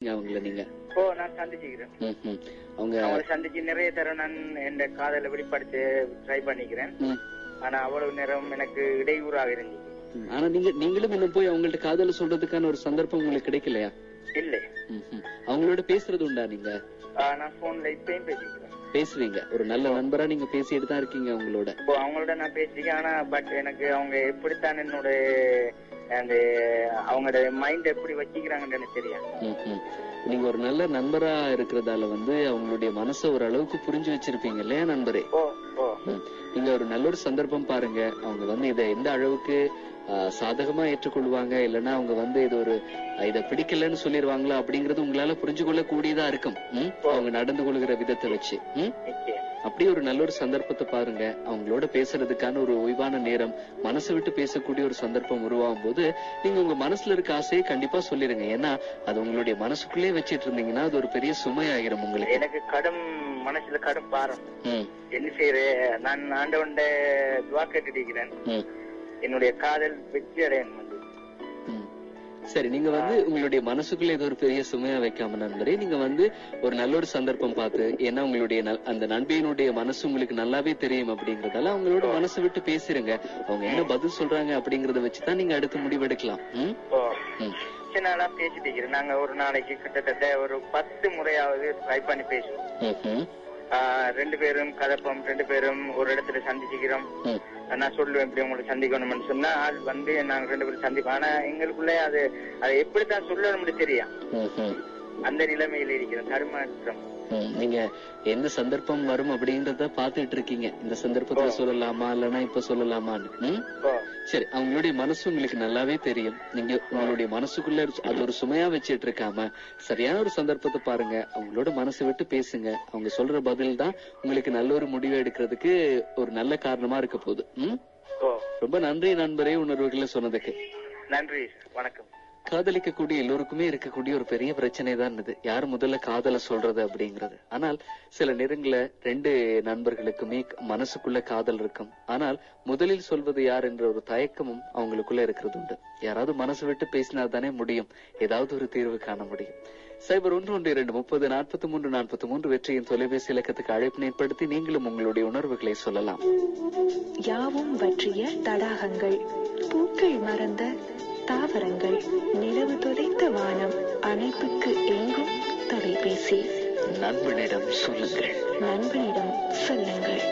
அவங்கள நீங்க நான் சந்திச்சுக்கிறேன். அவங்க சந்திச்சு நிறைய தரம் நான் என் காதல வெளிப்படுத்த ட்ரை பண்ணிக்கிறேன். ஆனா அவ்வளவு நேரம் எனக்கு இடையூறாக இருந்துச்சு. ஆனா நீங்களும் இன்னும் போய் அவங்கள்ட்ட காதல சொல்றதுக்கான ஒரு சந்தர்ப்பம் உங்களுக்கு கிடைக்கலையா? இல்ல. அவங்களோட பேசுறது உண்டா நீங்க? நான் போன்ல இப்பயும் பேசிக்கிறேன். பேசுவீங்க, ஒரு நல்ல நண்பரா நீங்க பேசிட்டு தான் இருக்கீங்க அவங்களோட? அவங்களோட நான் பேசிக்கிறேன். ஆனா பட் எனக்கு அவங்க எப்படித்தான் என்னோட அந்த அவங்களோட மைண்ட் எப்படி வச்சுக்கிறாங்கன்னு எனக்கு தெரியாது. நீங்க ஒரு நல்ல நண்பரா இருக்கிறதால அவங்களுடைய மனசை ஒரு அளவுக்கு புரிஞ்சு வச்சிருப்பீங்க இல்லையா நண்பரே? நீங்க ஒரு நல்ல ஒரு சந்தர்ப்பம் பாருங்க. அவங்க இதை எந்த அளவுக்கு சாதகமா ஏற்றுக்கொள்வாங்க, இல்லைன்னா அவங்க இது ஒரு இதை பிடிக்கலன்னு சொல்லிருவாங்களா அப்படிங்கறது உங்களால புரிஞ்சு கொள்ள கூடியதா இருக்கும். அவங்க நடந்து கொள்கிற விதத்தை வச்சு அப்படி ஒரு நல்ல ஒரு சந்தர்ப்பத்தை பாருங்க. அவங்களோட பேசுறதுக்கான ஒரு ஓய்வான நேரம், மனசு விட்டு பேசக்கூடிய ஒரு சந்தர்ப்பம் உருவாகும் போது நீங்க உங்க மனசுல இருக்க ஆசையை கண்டிப்பா சொல்லிருங்க. ஏன்னா அது உங்களுடைய மனசுக்குள்ளே வச்சிட்டு இருந்தீங்கன்னா அது ஒரு பெரிய சுமையாகிரும் உங்களுக்கு. எனக்கு கடும் மனசுல கடும் பாரம். என்ன செய்யற, நான் ஆண்டவன்ட துவா கேட்டுக்கிறேன் என்னுடைய காதல் வெற்றி அடையணும். சரி, நீங்க உங்களுடைய மனசுக்குள்ள ஏதோ ஒரு பெரிய சுமையா வைக்காம நண்பரே, நீங்க ஒரு நல்ல ஒரு சந்தர்ப்பம் பார்த்து, ஏன்னா உங்களுடைய அந்த நண்பியினுடைய மனசு உங்களுக்கு நல்லாவே தெரியும் அப்படிங்கறதால அவங்களோட மனசு விட்டு பேசிருங்க. அவங்க என்ன பதில் சொல்றாங்க அப்படிங்கறத வச்சுதான் நீங்க அடுத்து முடிவெடுக்கலாம். நாளா பேசிட்டு இருக்கிறேன். நாங்க ஒரு நாளைக்கு கிட்டத்தட்ட ஒரு 10 முறையாவது ட்ரை பண்ணி பேசுவோம். 2 பேரும் கதப்போம், 2 பேரும் ஒரு இடத்துல சந்திச்சுக்கிறோம். நான் சொல்லுவேன் இப்படி உங்களுக்கு சந்திக்கணும்னு சொன்னா ஆள் நாங்க 2 பேரும் சந்திப்போம். ஆனா எங்களுக்குள்ள அதை எப்படித்தான் சொல்லணும்னு தெரியும். அந்த நிலைமையில இருக்கிறோம், தடுமாற்றம். நீங்க எந்த சந்தர்ப்பம் வரும் அப்படின்றத பாத்துட்டு இருக்கீங்க. இந்த சந்தர்ப்பத்துல சொல்லலாமா இல்லன்னா இப்ப சொல்லலாமான்னு. சரி, அவங்களுடைய மனசு உங்களுக்கு நல்லாவே தெரியும். நீங்க உங்களுடைய மனசுக்குள்ள அது ஒரு சுமையா வச்சிட்டு இருக்காம சரியான ஒரு சந்தர்ப்பத்தை பாருங்க. அவங்களோட மனசு விட்டு பேசுங்க. அவங்க சொல்ற பதில் தான் உங்களுக்கு நல்ல ஒரு முடிவு எடுக்கிறதுக்கு ஒரு நல்ல காரணமா இருக்க போகுது. ரொம்ப நன்றி நண்பரே, உணர்வுகளை சொன்னதுக்கு நன்றி. வணக்கம். காதலிக்கக்கூடிய எல்லோருக்குமே இருக்கக்கூடிய ஒரு பெரிய பிரச்சனை தான் இது, யார் முதல்ல காதல சொல்றது அப்படிங்கறது. ஆனால் சில நேரங்கள்ல 2 நண்பர்களுக்குமே மனசுக்குள்ள காதல் இருக்கும். ஆனால் முதலில் சொல்வது யார் என்ற ஒரு தயக்கமும் அவங்களுக்குள்ள இருக்கிறது உண்டு. யாராவது மனசு விட்டு பேசினா தானே முடியும், ஏதாவது ஒரு தீர்வு காண முடியும். சைபர் 112-233-43 வெற்றியின் தொலைபேசி இலக்கத்துக்கு அழைப்பு ஏற்படுத்தி நீங்களும் உங்களுடைய உணர்வுகளை சொல்லலாம். யாவும் பற்றிய தடாகங்கள், பூக்கள் மறந்த தாவரங்கள், நிலவு தொலைத்த வானம், அணைப்புக்கு எங்கும் தொலைபேசி. நண்பனிடம் சொல்லுங்கள். நண்பனிடம் சொல்லுங்கள்.